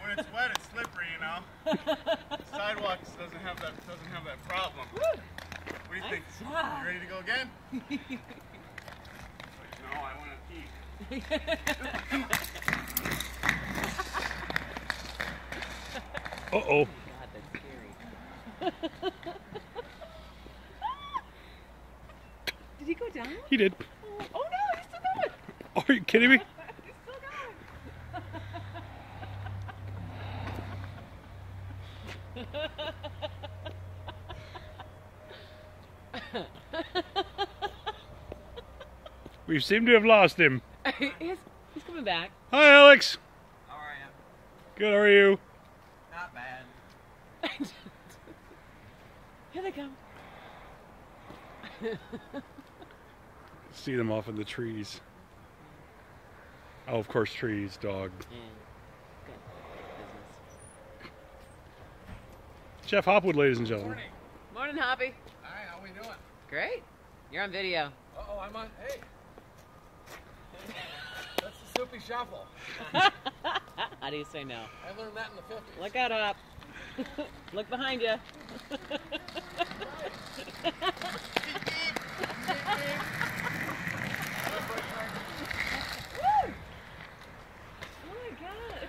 When it's wet, it's slippery, you know. Sidewalks doesn't have that problem. Woo. What do you think? You ready to go again? No, I want to pee. Uh-oh. God, that's scary. Did he go down? He did. Oh no, he's still going. Oh, are you kidding me? He's still We seem to have lost him. going. He's coming back. Hi, Alex. How are you? Good, how are you? Not bad. Here they come. See them off in the trees. Oh, of course, trees, dog. Good business. Jeff Hopwood, ladies and gentlemen. Morning, Hoppy. Hi, how we doing? Great. You're on video. Uh-oh, I'm on. Hey. That's the Soupy Shuffle. How do you say no? I learned that in the 50s. Look out, Hop. Look behind you. Oh my God.